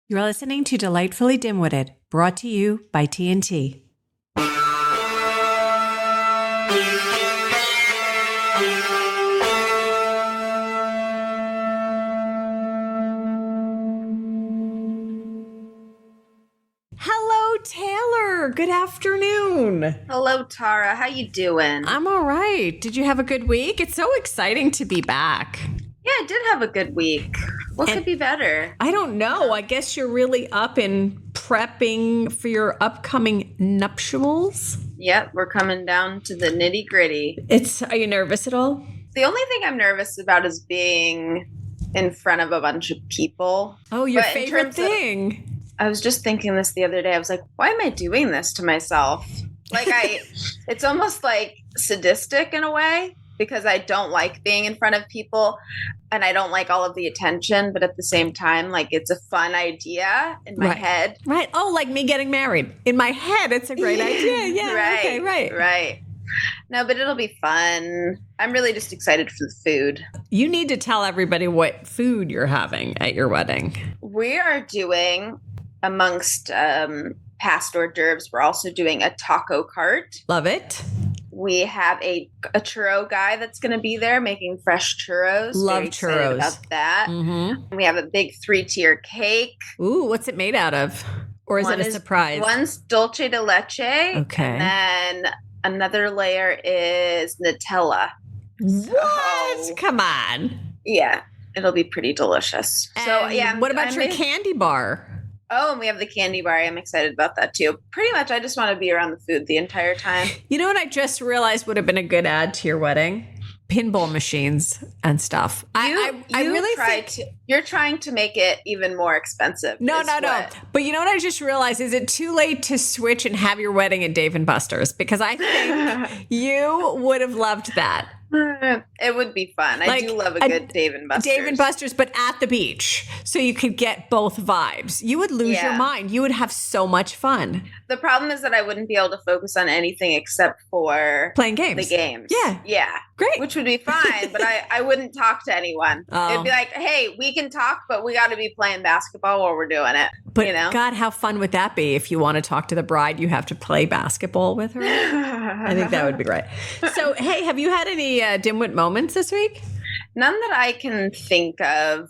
You're listening to Delightfully Dim-Witted, brought to you by TNT. Hello, Taylor. Good afternoon. Hello, Tara. How you doing? I'm all right. Did you have a good week? It's so exciting to be back. Yeah, I did have a good week. What could be better? I don't know. I guess you're really up in prepping for your upcoming nuptials. Yep, we're coming down to the nitty gritty. Are you nervous at all? The only thing I'm nervous about is being in front of a bunch of people. Oh, your favorite thing. I was just thinking this the other day. I was like, why am I doing this to myself? Like it's almost like sadistic in a way, because I don't like being in front of people and I don't like all of the attention, but at the same time, like it's a fun idea in my head. Right. Oh, like me getting married. In my head, it's a great idea. Yeah. Right. Okay, Right. No, but it'll be fun. I'm really just excited for the food. You need to tell everybody what food you're having at your wedding. We are doing, amongst past hors d'oeuvres, we're also doing a taco cart. Love it. We have a churro guy that's going to be there making fresh churros. Love Very excited churros. about that. Mm-hmm. We have a big 3-tier cake. Ooh, what's it made out of? Or is it a surprise? One's dulce de leche. Okay. And then another layer is Nutella. What? So, come on. Yeah, it'll be pretty delicious. So yeah. What about your candy bar? Oh, and we have the candy bar. I'm excited about that too. Pretty much, I just want to be around the food the entire time. You know what I just realized would have been a good add to your wedding? Pinball machines and stuff. You're trying to make it even more expensive. No. But you know what I just realized? Is it too late to switch and have your wedding at Dave & Buster's? Because I think you would have loved that. It would be fun. I do love a good Dave & Buster's. Dave & Buster's, but at the beach. So you could get both vibes. You would lose your mind. You would have so much fun. The problem is that I wouldn't be able to focus on anything except for playing games. The games. Yeah. Yeah. Great. Which would be fine, but I wouldn't talk to anyone. Oh. It'd be like, hey, we can talk, but we got to be playing basketball while we're doing it. But you know? God, how fun would that be? If you want to talk to the bride, you have to play basketball with her. I think that would be great. So, hey, have you had any dimwit moments this week? None that I can think of,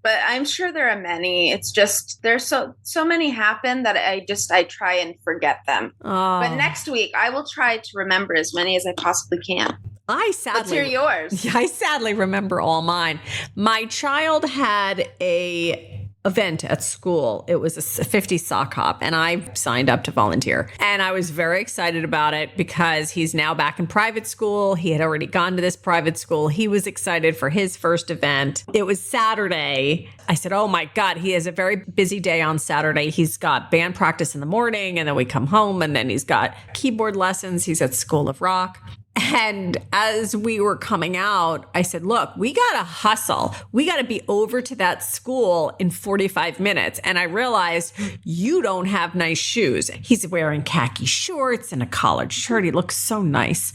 but I'm sure there are many. It's just there's so many happen that I try and forget them. Oh. But next week I will try to remember as many as I possibly can. Let's hear yours. I sadly remember all mine. My child had a event at school. It was a 50 sock hop, and I signed up to volunteer. And I was very excited about it because he's now back in private school. He had already gone to this private school. He was excited for his first event. It was Saturday. I said, oh my God, he has a very busy day on Saturday. He's got band practice in the morning, and then we come home, and then he's got keyboard lessons. He's at School of Rock. And as we were coming out, I said, look, we got to hustle. We got to be over to that school in 45 minutes. And I realized you don't have nice shoes. He's wearing khaki shorts and a collared shirt. He looks so nice.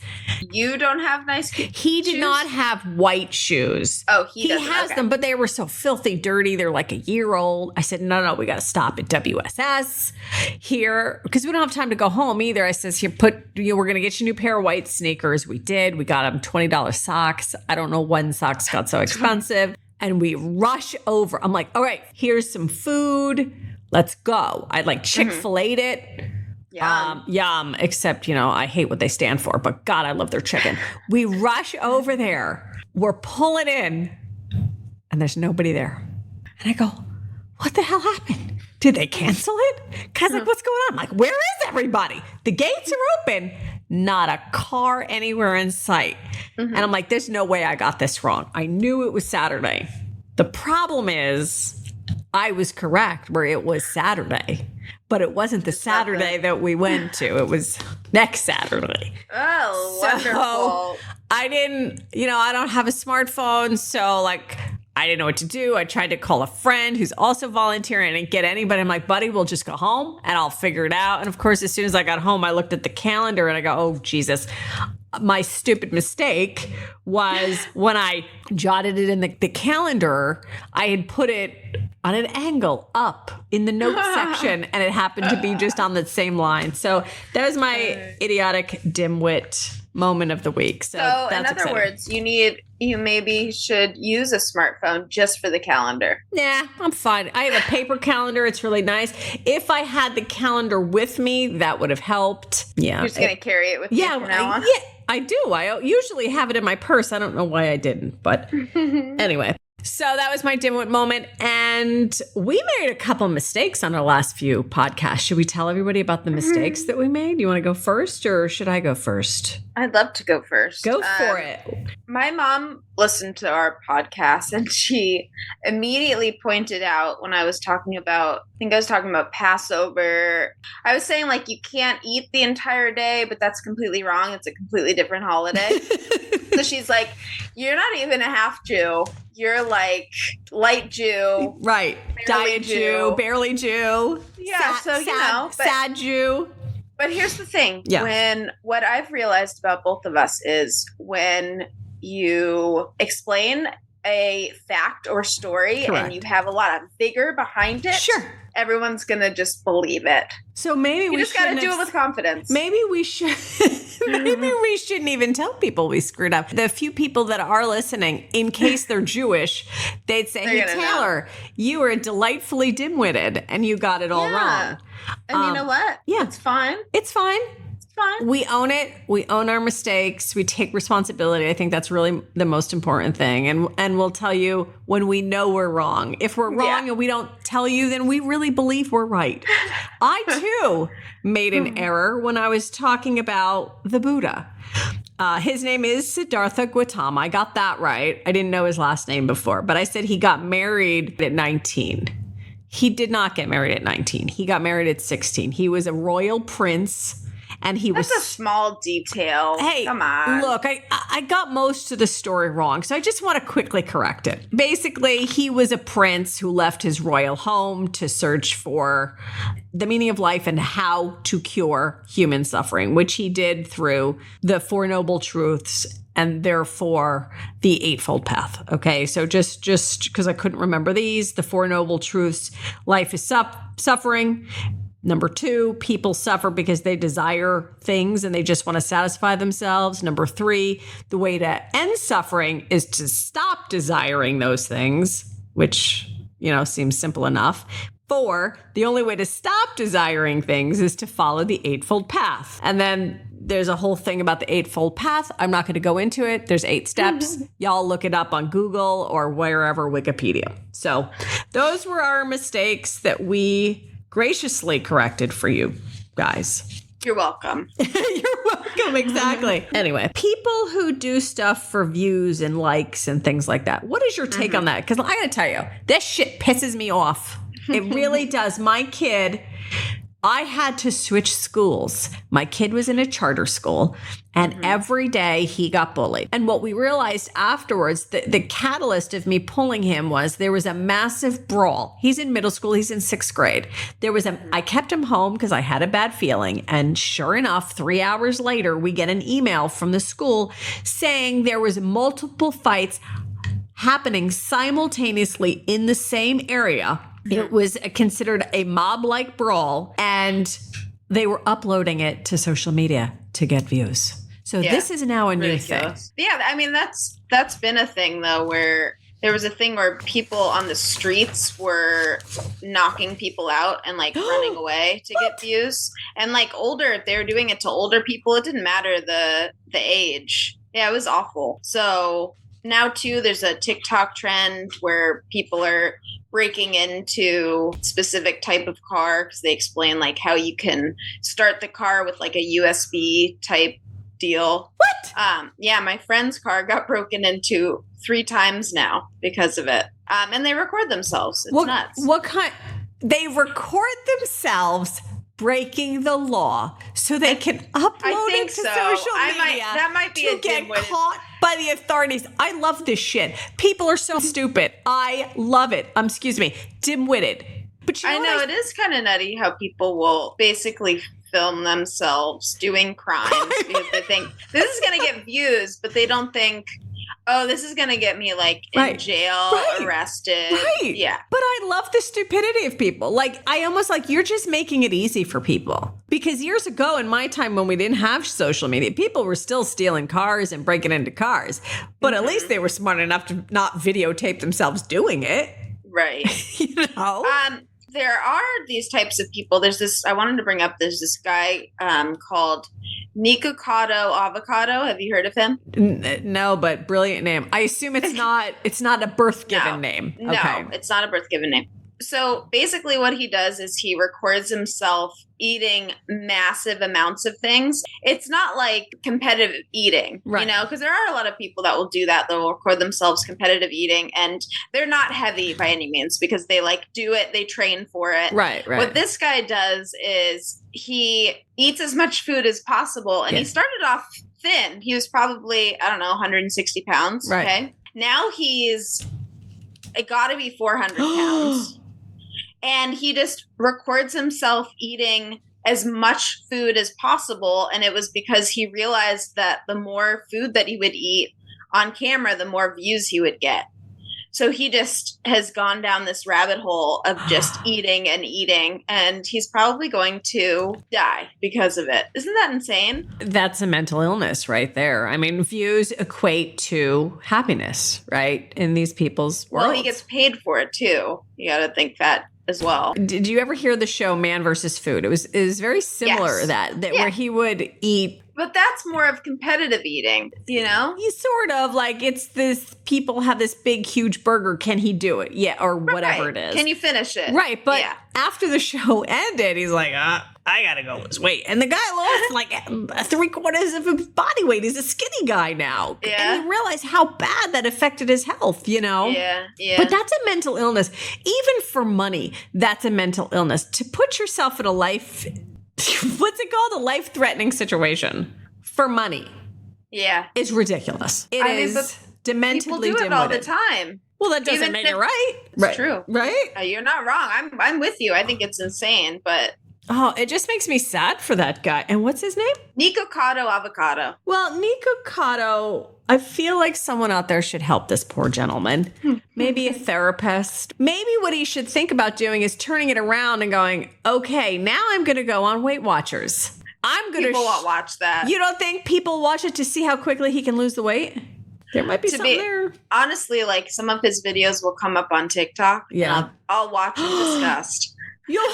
You don't have nice shoes? He did not have white shoes. Oh, he has them, but they were so filthy dirty. They're like a year old. I said, no, we got to stop at WSS here because we don't have time to go home either. I says, here, we're going to get you a new pair of white sneakers. We did. We got him $20 socks. I don't know when socks got so expensive. And we rush over. I'm like, all right, here's some food. Let's go. I like Chick-fil-A'd it. Yum. Except, I hate what they stand for. But God, I love their chicken. We rush over there. We're pulling in. And there's nobody there. And I go, what the hell happened? Did they cancel it? Because what's going on? I'm like, where is everybody? The gates are open. Not a car anywhere in sight. And I'm like, there's no way I got this wrong. I knew it was Saturday. The problem is I was correct where it was Saturday, but it wasn't the Saturday that we went to. It was next Saturday. Oh, wonderful. I didn't, I don't have a smartphone. So I didn't know what to do. I tried to call a friend who's also volunteering. I didn't get anybody. I'm like, buddy, we'll just go home and I'll figure it out. And of course, as soon as I got home, I looked at the calendar and I go, oh, Jesus. my stupid mistake was when I jotted it in the calendar, I had put it on an angle up in the notes section, and it happened to be just on the same line. So that was my idiotic dimwit moment of the week. So that's in other exciting. words, you maybe should use a smartphone just for the calendar. Nah, I'm fine. I have a paper calendar. It's really nice. If I had the calendar with me, that would have helped. Yeah. You're just going to carry it with you from now on? Yeah, I do. I usually have it in my purse. I don't know why I didn't, but anyway. So that was my dimwit moment. And we made a couple mistakes on our last few podcasts. Should we tell everybody about the mistakes that we made? You want to go first, or should I go first? I'd love to go first. Go for it. My mom listened to our podcast, and she immediately pointed out when I was talking about, I think I was talking about Passover. I was saying, like, you can't eat the entire day, but that's completely wrong. It's a completely different holiday. So she's like, you're not even a half Jew. You're like light Jew. Right. Diet Jew, barely Jew. Yeah, sad Jew. But here's the thing. Yeah. What I've realized about both of us is when you explain a fact or story Correct. and you have a lot of vigor behind it, sure, everyone's going to just believe it. So maybe you just got to do it with confidence. Maybe we should. Maybe we shouldn't even tell people we screwed up. The few people that are listening, in case they're Jewish, they'd say, "Hey Taylor, you are delightfully dim-witted, and you got it all wrong." And you know what? Yeah, it's fine. It's fine. Fine. We own it. We own our mistakes. We take responsibility. I think that's really the most important thing. And we'll tell you when we know we're wrong. If we're wrong and we don't tell you, then we really believe we're right. I too made an error when I was talking about the Buddha. His name is Siddhartha Gautama. I got that right. I didn't know his last name before, but I said he got married at 19. He did not get married at 19. He got married at 16. He was a royal prince. And That's a small detail. Hey, come on. Look, I got most of the story wrong, so I just want to quickly correct it. Basically, he was a prince who left his royal home to search for the meaning of life and how to cure human suffering, which he did through the Four Noble Truths and therefore the Eightfold Path. Okay, so just because I couldn't remember these, the Four Noble Truths: life is suffering. Number 2, people suffer because they desire things and they just want to satisfy themselves. Number 3, the way to end suffering is to stop desiring those things, which, seems simple enough. 4, the only way to stop desiring things is to follow the Eightfold Path. And then there's a whole thing about the Eightfold Path. I'm not going to go into it. There's 8 steps. Y'all look it up on Google or wherever, Wikipedia. So those were our mistakes that we graciously corrected for you guys. You're welcome. You're welcome, exactly. Anyway, people who do stuff for views and likes and things like that, what is your take on that? Because I gotta tell you, this shit pisses me off. It really does. My kid, I had to switch schools. My kid was in a charter school, and every day he got bullied. And what we realized afterwards, the catalyst of me pulling him was there was a massive brawl. He's in middle school. He's in 6th grade. I kept him home because I had a bad feeling. And sure enough, 3 hours later, we get an email from the school saying there was multiple fights happening simultaneously in the same area. It was considered a mob-like brawl, and they were uploading it to social media to get views. So this is now a new thing. Yeah, I mean, that's been a thing, though, where there was a thing where people on the streets were knocking people out and, running away to get views. And, if they were doing it to older people, it didn't matter the age. Yeah, it was awful. So now, too, there's a TikTok trend where people are breaking into specific type of car because they explain how you can start the car with a USB type deal. What? Yeah, my friend's car got broken into 3 times now because of it. And they record themselves. It's nuts. What kind? They record themselves breaking the law so they can upload it to social media. That might be to get caught by the authorities. I love this shit. People are so stupid. I love it. Excuse me, dim-witted. But I know it is kind of nutty how people will basically film themselves doing crimes because they think this is going to get views, but they don't think, oh, this is going to get me like in jail, arrested. Right. Yeah. But I love the stupidity of people. Like, I almost like, you're just making it easy for people. Because years ago in my time when we didn't have social media, people were still stealing cars and breaking into cars. But at least they were smart enough to not videotape themselves doing it. Right. You know? There are these types of people. I wanted to bring up, there's this guy called Nikocado Avocado. Have you heard of him? No, but brilliant name. I assume it's not a birth given name. No, it's not a birth given name. So basically what he does is he records himself eating massive amounts of things. It's not like competitive eating, you know, because there are a lot of people that will do that. They'll record themselves competitive eating, and they're not heavy by any means because they like do it. They train for it. Right. What this guy does is he eats as much food as possible, and he started off thin. He was probably, 160 pounds. Right. Okay. Now he's got to be 400 pounds. And he just records himself eating as much food as possible. And it was because he realized that the more food that he would eat on camera, the more views he would get. So he just has gone down this rabbit hole of just eating and eating. And he's probably going to die because of it. Isn't that insane? That's a mental illness right there. I mean, views equate to happiness, right? In these people's world. Well, he gets paid for it too. You got to think that as well. Did you ever hear the show Man versus Food? It was very similar to that where he would eat. But that's more of competitive eating, you know? He's sort of like, it's this, people have this big, huge burger. Can he do it? Yeah, or whatever it is. Can you finish it? Right, but after the show ended, he's like, I gotta go lose weight. And the guy lost like 3/4 of his body weight. He's a skinny guy now. Yeah. And he realized how bad that affected his health, you know? Yeah. But that's a mental illness. Even for money, that's a mental illness. To put yourself in a life, what's it called? A life-threatening situation for money. Yeah. It's ridiculous. It is dementedly people do it dim-witted. all the time. Well, that doesn't make it right. It's true. Right? You're not wrong. I'm with you. I think it's insane, but... Oh, it just makes me sad for that guy. And what's his name? Nikocado Avocado. Well, Nikocado, I feel like someone out there should help this poor gentleman. Maybe a therapist. Maybe what he should think about doing is turning it around and going, okay, now I'm going to go on Weight Watchers. I'm going to... People won't watch that. You don't think people watch it to see how quickly he can lose the weight? There might be something there. Honestly, like some of his videos will come up on TikTok. Yeah. I'll watch in disgust. You'll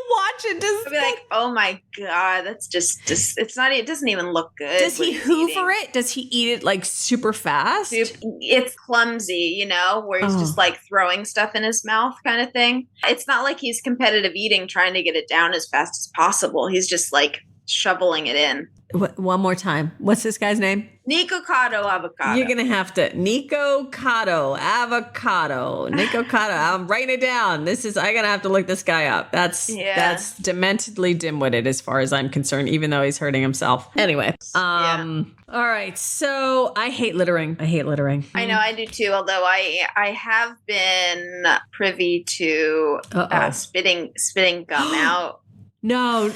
watch it. I'll be like, oh my God, that's just it's not, it doesn't even look good. Does he hoover it? Does he eat it like super fast? It's clumsy, you know, where he's just like throwing stuff in his mouth kind of thing. It's not like he's competitive eating, trying to get it down as fast as possible. He's just like shoveling it in. One more time. What's this guy's name? Nikocado Avocado. You're going to have to. Nikocado Avocado. Nikocado. I'm writing it down. I'm going to have to look this guy up. That's dementedly dim-witted as far as I'm concerned, even though he's hurting himself. Anyway. All right. So I hate littering. I know, I do too. Although I have been privy to spitting gum out. No,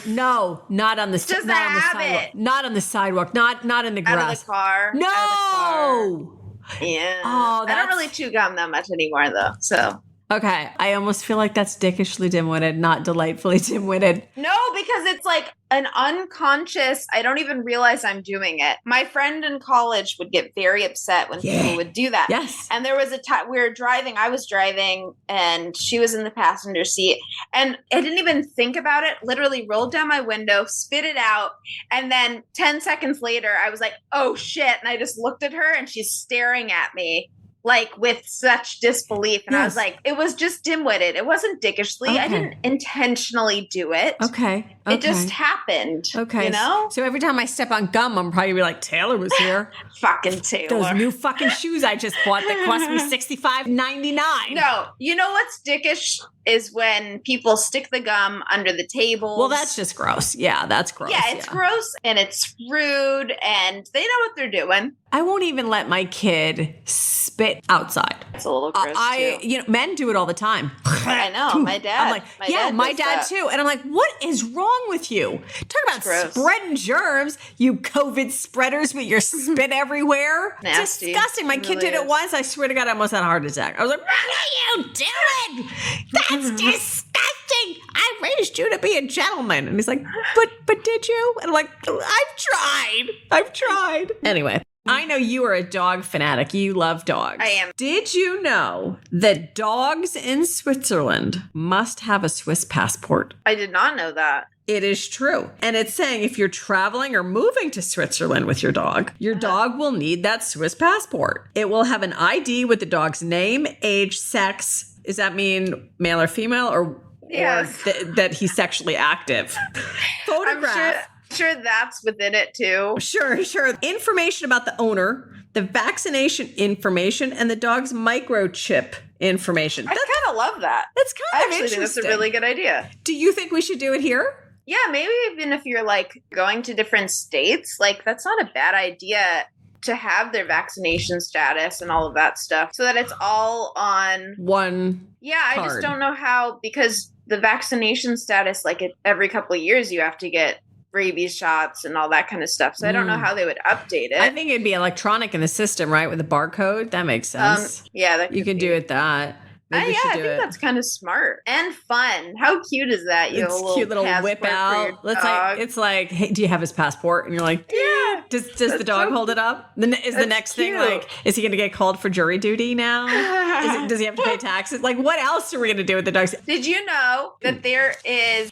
not on the sidewalk. Not on the sidewalk. Not in the grass. Out of the car. No. Out of the car. Yeah. Oh, I don't really chew gum that much anymore, though. So. Okay, I almost feel like that's dickishly dim-witted, not delightfully dim-witted. No, because it's like an unconscious, I don't even realize I'm doing it. My friend in college would get very upset when people would do that. Yes. And there was a time I was driving, and she was in the passenger seat. And I didn't even think about it, literally rolled down my window, spit it out. And then 10 seconds later, I was like, oh shit. And I just looked at her, and she's staring at me. Like with such disbelief. And I was like, it was just dim-witted. It wasn't dickishly. Okay. I didn't intentionally do it. Okay. It just happened. Okay. You know? So every time I step on gum, I'm probably be like, Taylor was here. Fucking Taylor. Those new fucking shoes I just bought that cost me $65.99. No. You know what's dickish is when people stick the gum under the table. Well, that's just gross. Yeah, that's gross. Yeah, it's gross and it's rude and they know what they're doing. I won't even let my kid spit outside. It's a little gross too. Men do it all the time. I know. My dad. I'm like, my dad too. And I'm like, what is wrong with you? Talk about spreading germs, you COVID spreaders with your spit everywhere. Nasty. Disgusting. My kid did it once. I swear to God, I almost had a heart attack. I was like, what are you doing? That's disgusting. I raised you to be a gentleman. And he's like, but did you? And I'm like, I've tried. Anyway. I know you are a dog fanatic. You love dogs. I am. Did you know that dogs in Switzerland must have a Swiss passport? I did not know that. It is true. And it's saying if you're traveling or moving to Switzerland with your dog will need that Swiss passport. It will have an ID with the dog's name, age, sex. Does that mean male or female or that he's sexually active? Photograph. I'm sure that's within it too. Sure. Information about the owner, the vaccination information, and the dog's microchip information. I kind of love that. That's kind of interesting. I actually think that's a really good idea. Do you think we should do it here? Yeah, maybe even if you're like going to different states, like that's not a bad idea to have their vaccination status and all of that stuff so that it's all on one I card. just don't know how, because the vaccination status, like every couple of years you have to get rabies shots and all that kind of stuff. So I don't know how they would update it. I think it'd be electronic in the system, right? With a barcode. That makes sense. You can do it that. I think that's kind of smart and fun. How cute is that? You it's have a cute little whip out. It's like, hey, do you have his passport? And you're like, yeah. Does the dog hold it up? Is the next thing like, is he going to get called for jury duty now? Does he have to pay taxes? Like, what else are we going to do with the dogs? Did you know that there is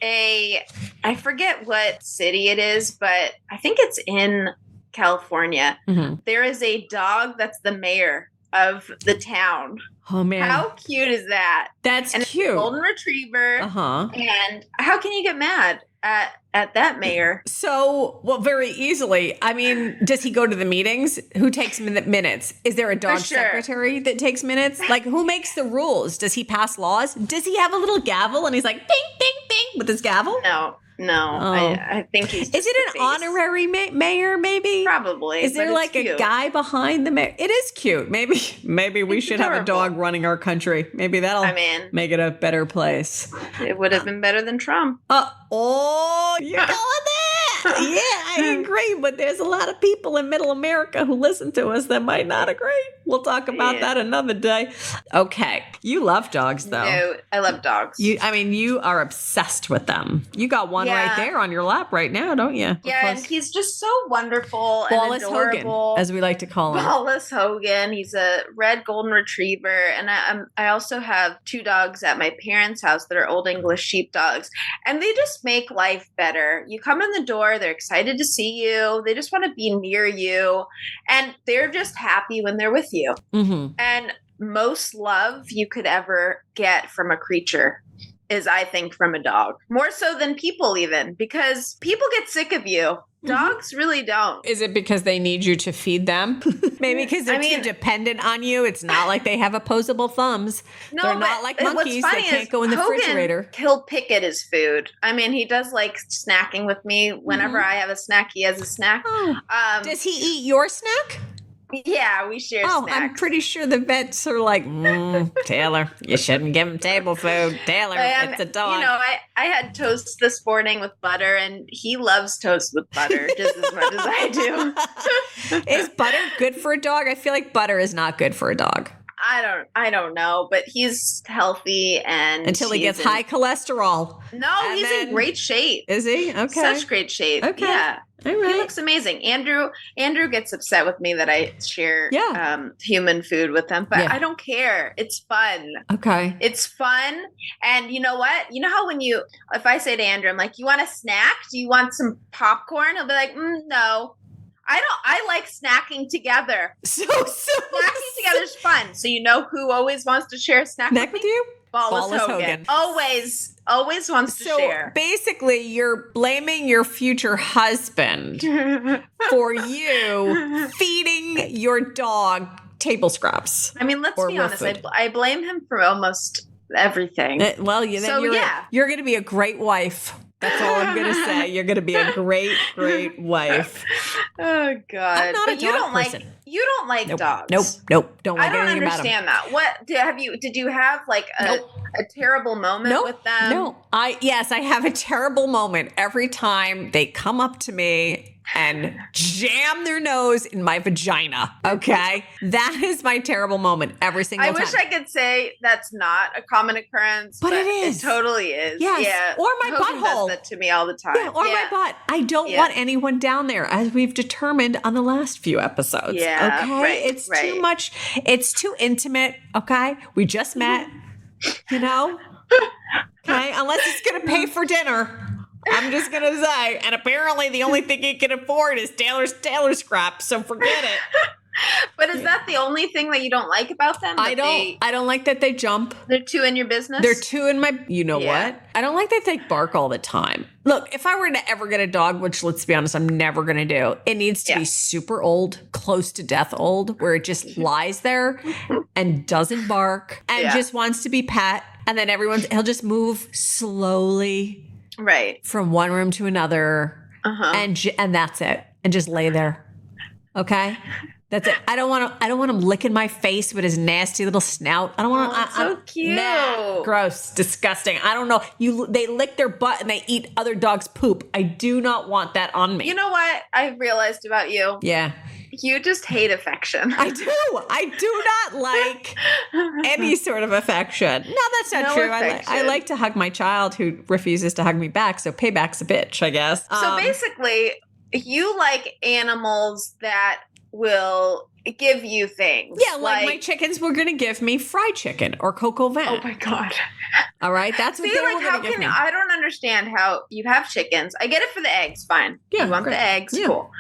I forget what city it is, but I think it's in California. Mm-hmm. There is a dog that's the mayor of the town. Oh man. How cute is that? That's cute. It's a golden retriever. Uh-huh. And how can you get mad at that mayor? So, very easily. I mean, does he go to the meetings? Who takes minutes? Is there a dog secretary that takes minutes? Like, who makes the rules? Does he pass laws? Does he have a little gavel and he's like, bing, bing, bing with his gavel? No, I think he's. Is it an honorary mayor? Maybe. Probably. Is there like a guy behind the mayor? It is cute. Maybe we should have a dog running our country. Maybe that'll make it a better place. It would have been better than Trump. You're going there. Yeah, I agree. But there's a lot of people in Middle America who listen to us that might not agree. We'll talk about that another day. Okay, you love dogs though. No, I love dogs. You are obsessed with them. You got one right there on your lap right now, don't you? Yeah, and he's just so wonderful Wallace and adorable. Hogan, as we like to call him. Wallace Hogan. He's a red golden retriever, and I also have 2 dogs at my parents' house that are old English sheepdogs, and they just make life better. You come in the door, they're excited to see you. They just want to be near you, and they're just happy when they're with you. Mm-hmm. And most love you could ever get from a creature is, I think, from a dog. More so than people even, because people get sick of you. Dogs really don't. Is it because they need you to feed them? Maybe because they're too dependent on you. It's not like they have opposable thumbs. No, they're not like monkeys that can't go in the refrigerator. He'll pick at his food. I mean, he does like snacking with me. Whenever I have a snack, he has a snack. Does he eat your snack? Yeah, we share snacks. I'm pretty sure the vets are like, Taylor, you shouldn't give him table food. Taylor, it's a dog. You know, I had toast this morning with butter, and he loves toast with butter just as much as I do. Is butter good for a dog? I feel like butter is not good for a dog. I don't know, but he's healthy and until he gets high cholesterol. No, he's in great shape. Is he? Okay. Such great shape. Okay. Yeah. All right. He looks amazing. Andrew gets upset with me that I share human food with him, but I don't care. It's fun. Okay. It's fun. And you know what? You know how if I say to Andrew, I'm like, you want a snack? Do you want some popcorn? He'll be like, no. I like snacking together. So snacking together is fun. So you know who always wants to share a snack with you? Wallace Hogan. Always wants to share. So basically, you're blaming your future husband for you feeding your dog table scraps. I mean, let's be honest. I blame him for almost everything. You're going to be a great wife. That's all I'm going to say. You're going to be a great, great wife. Oh, God. I'm not a dog person. You don't like dogs. Nope. Don't like I don't anything about them. understand that. What did you have like a terrible moment with them? No. Yes, I have a terrible moment every time they come up to me and jam their nose in my vagina. Okay. That is my terrible moment every single time. I wish I could say that's not a common occurrence, but it is. It totally is. Yes. Yeah. Or my Hogan butthole. does that to me all the time. Yeah, or my butt. I don't want anyone down there, as we've determined on the last few episodes. Yeah. Okay. Right, it's too much. It's too intimate. Okay. We just met, you know? Okay. Unless it's going to pay for dinner. I'm just going to say. And apparently the only thing he can afford is Taylor scraps. So forget it. But is that the only thing that you don't like about them? I don't like that they jump. They're too in your business? They're too in my, what? I don't like that they bark all the time. Look, if I were to ever get a dog, which let's be honest, I'm never going to do, it needs to be super old, close to death old, where it just lies there and doesn't bark and just wants to be pet. And then he'll just move slowly. Right. From one room to another. And that's it. And just lay there. Okay? That's it. I don't want him licking my face with his nasty little snout. I don't want to. So cute. Nah, gross, disgusting. I don't know. They lick their butt and they eat other dogs' poop. I do not want that on me. You know what I realized about you? Yeah. You just hate affection. I do. I do not like any sort of affection. No, that's not true. I like to hug my child who refuses to hug me back. So payback's a bitch, I guess. So basically, you like animals that will give you things. Yeah, like my chickens were going to give me fried chicken or coco vin. Oh my God. All right, that's what they were going to give me. I don't understand how you have chickens. I get it for the eggs, fine. Yeah, you want the eggs, cool.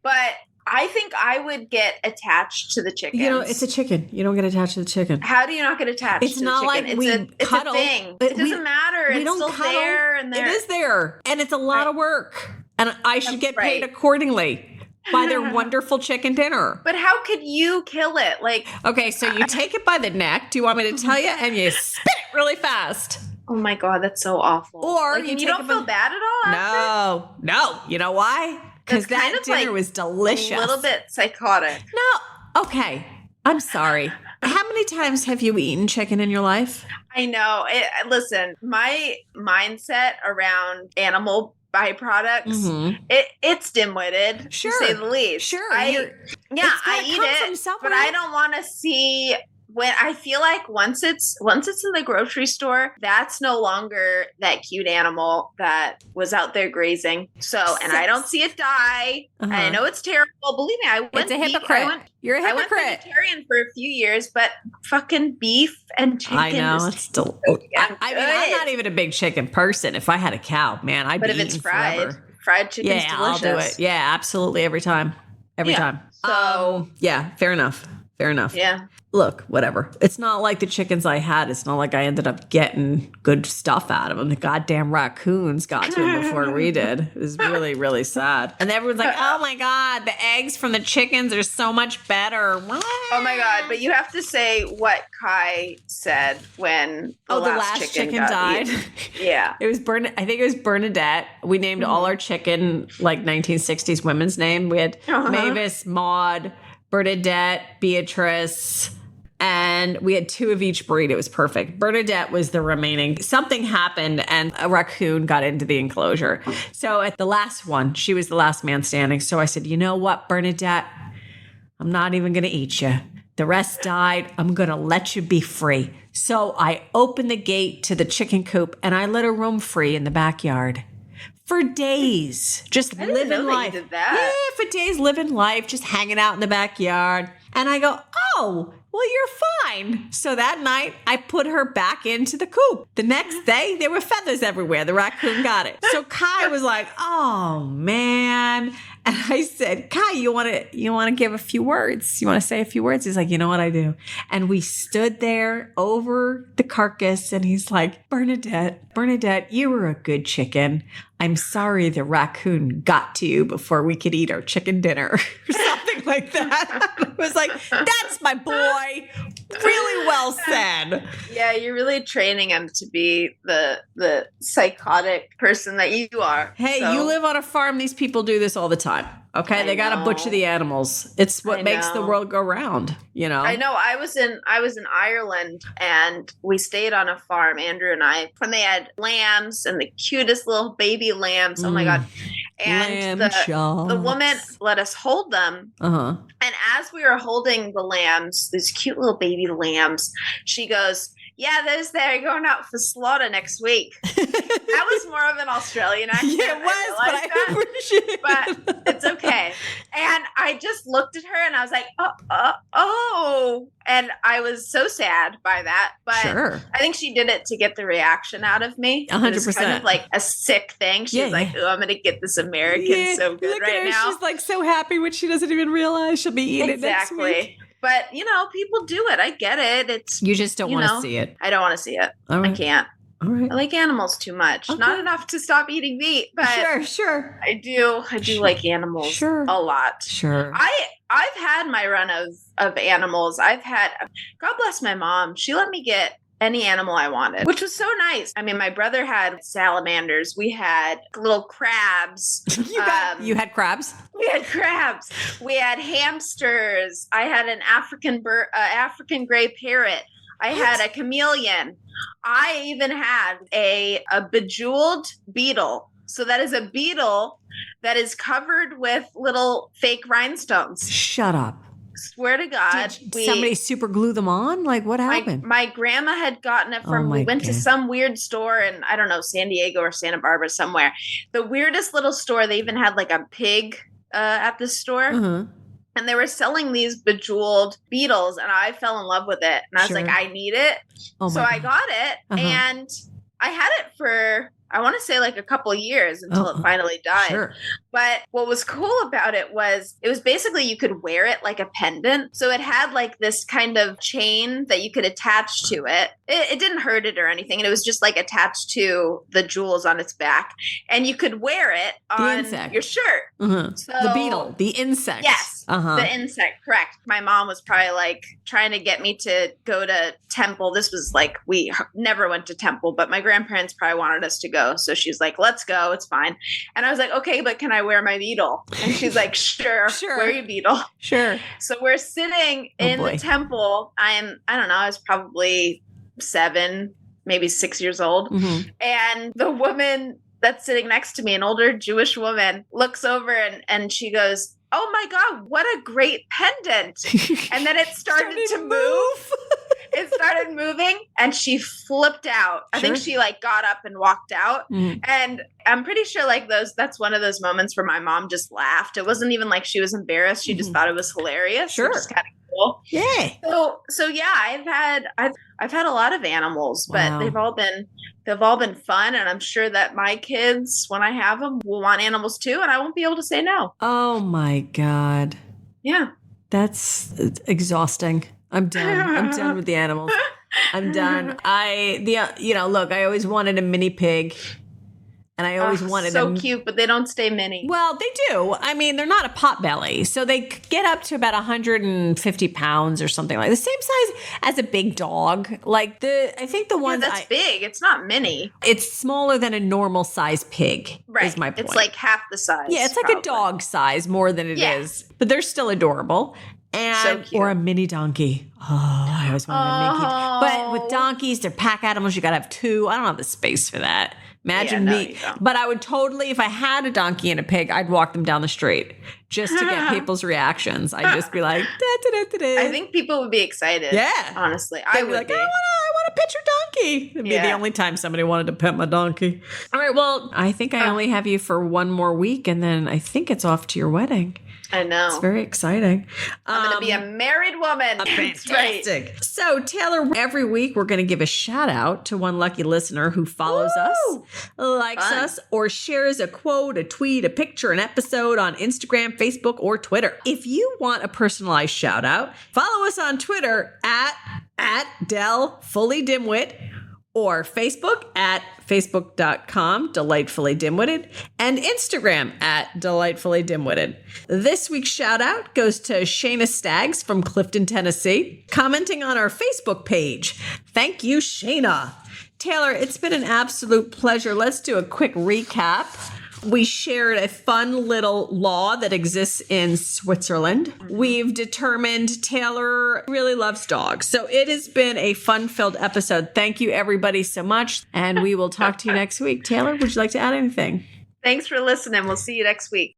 But I think I would get attached to the chickens. You know, it's a chicken. You don't get attached to the chicken. How do you not get attached to the chicken? It's not like we cuddle. It's a thing. It doesn't matter. We don't still cuddle. there. And it is there. And it's a lot of work. And I should get paid accordingly by their wonderful chicken dinner. But how could you kill it? Like, okay, so you take it by the neck. Do you want me to tell you? And you spit it really fast. Oh my God, that's so awful. Or you don't feel bad at all after? No. You know why? Because that dinner was delicious. A little bit psychotic. No. Okay. I'm sorry. How many times have you eaten chicken in your life? I know. Listen, my mindset around animal byproducts, it's dim-witted, to say the least. Sure. I eat it, but I don't want to see... When I feel like once it's in the grocery store, that's no longer that cute animal that was out there grazing. So, and I don't see it die. And I know it's terrible. Believe me, it's a hypocrite. You're a hypocrite. I went vegetarian for a few years, but fucking beef and chicken. I know it's still. I mean, I'm not even a big chicken person. If I had a cow, man, I'd be eating forever. Fried chicken's delicious. I'll do it. Yeah, absolutely, every time. Every time. So fair enough. Yeah. Look, whatever. It's not like the chickens I had. It's not like I ended up getting good stuff out of them. The goddamn raccoons got to them before we did. It was really, really sad. And everyone's like, oh my God, the eggs from the chickens are so much better. Oh my God. But you have to say what Kai said when the last chicken died. Yeah. I think it was Bernadette. We named all our chicken like 1960s women's name. We had Mavis, Maud, Bernadette, Beatrice, and we had 2 of each breed. It was perfect. Bernadette was the remaining. Something happened and a raccoon got into the enclosure. So at the last one, she was the last man standing. So I said, you know what, Bernadette? I'm not even going to eat you. The rest died. I'm going to let you be free. So I opened the gate to the chicken coop and I let her roam free in the backyard. For days, just living life. You did that. Yeah, for days living life, just hanging out in the backyard. And I go, oh, well, you're fine. So that night, I put her back into the coop. The next day, there were feathers everywhere. The raccoon got it. So Kai was like, oh, man. And I said, Kai, you want to give a few words? You want to say a few words? He's like, you know what I do? And we stood there over the carcass and he's like, Bernadette, you were a good chicken. I'm sorry the raccoon got to you before we could eat our chicken dinner or something like that. I was like, that's my boy. Really well said. Yeah, you're really training him to be the psychotic person that you are. Hey, you live on a farm. These people do this all the time. Okay, they got to butcher the animals. It's what makes the world go round, you know. I know. I was in Ireland, and we stayed on a farm, Andrew and I, and they had lambs and the cutest little baby lambs. Oh my God. And the woman let us hold them. Uh-huh. And as we were holding the lambs, these cute little baby lambs, she goes, "Yeah, they're going out for slaughter next week." That was more of an Australian accent. Yeah, it was, but I appreciate it. But it's okay. And I just looked at her and I was like, oh. And I was so sad by that. But sure. I think she did it to get the reaction out of me. 100%. It's kind of like a sick thing. She's like, oh, I'm going to get this American so good Look right at her. now. She's like so happy when she doesn't even realize she'll be eating it next week. But, people do it. I get it. You just don't want to see it. I don't want to see it. All right. I can't. All right. I like animals too much. Okay. Not enough to stop eating meat, but sure. I do like animals a lot. Sure. I've had my run of animals. God bless my mom. She let me get any animal I wanted, which was so nice. I mean, my brother had salamanders. We had little crabs. You had crabs? We had crabs. We had hamsters. I had an African gray parrot. I had a chameleon. I even had a bejeweled beetle. So that is a beetle that is covered with little fake rhinestones. Shut up. Swear to God. Did somebody super glue them on? Like, what happened? My grandma had gotten it from, we went to some weird store in, I don't know, San Diego or Santa Barbara somewhere. The weirdest little store. They even had like a pig at the store. Uh-huh. And they were selling these bejeweled beetles, and I fell in love with it. And I was like, I need it. So I got it, and I had it for, I want to say like a couple of years until it finally died. Sure. But what was cool about it was basically you could wear it like a pendant. So it had like this kind of chain that you could attach to it. It didn't hurt it or anything. And it was just like attached to the jewels on its back. And you could wear it on your shirt. Uh-huh. So, the beetle, the insect. Yes. The insect, correct. My mom was probably like trying to get me to go to temple. This was like, we never went to temple, but my grandparents probably wanted us to go. So she's like, let's go. It's fine. And I was like, okay, but can I wear my beetle? And she's like, sure. Wear your beetle. Sure. So we're sitting in the temple. I don't know, I was probably 7, maybe 6 years old. Mm-hmm. And the woman that's sitting next to me, an older Jewish woman, looks over and she goes, oh my God, what a great pendant. And then it started to move. It started moving and she flipped out. I think she like got up and walked out. Mm. And I'm pretty sure like that's one of those moments where my mom just laughed. It wasn't even like she was embarrassed. She just thought it was hilarious. Sure. Which is kind of cool. Yeah. So yeah, I've had a lot of animals, but they've all been fun. And I'm sure that my kids, when I have them, will want animals too. And I won't be able to say no. Oh my God. Yeah. That's exhausting. I'm done. I'm done with the animals. I'm done. Look, I always wanted a mini pig. And I always wanted them. So cute, but they don't stay mini. Well, they do. I mean, they're not a pot belly. So they get up to about 150 pounds or something like the same size as a big dog. Like I think the ones that's big. It's not mini. It's smaller than a normal size pig. Right. Is my point. It's like half the size. Yeah, it's like a dog size more than it is. But they're still adorable. And or a mini donkey. Oh, I always wanted a Mickey. But with donkeys, they're pack animals. You got to have 2. I don't have the space for that. Imagine me. But I would totally, if I had a donkey and a pig, I'd walk them down the street just to get people's reactions. I'd just be like, I think people would be excited. Yeah. Honestly. I would be. I want to pet your donkey. It'd be the only time somebody wanted to pet my donkey. All right. Well, I think I only have you for one more week, and then I think it's off to your wedding. I know. It's very exciting. I'm going to be a married woman. Fantastic. Right. So, Taylor, every week we're going to give a shout out to one lucky listener who follows us, likes us, or shares a quote, a tweet, a picture, an episode on Instagram, Facebook, or Twitter. If you want a personalized shout out, follow us on Twitter at Del Fully Dim-Wit, or Facebook at facebook.com Delightfully Dim-Witted, and Instagram at Delightfully Dim-Witted. This week's shout out goes to Shayna Staggs from Clifton, Tennessee, commenting on our Facebook page. Thank you, Shayna. Taylor, it's been an absolute pleasure. Let's do a quick recap. We shared a fun little law that exists in Switzerland. We've determined Taylor really loves dogs. So it has been a fun-filled episode. Thank you, everybody, so much. And we will talk to you next week. Taylor, would you like to add anything? Thanks for listening. We'll see you next week.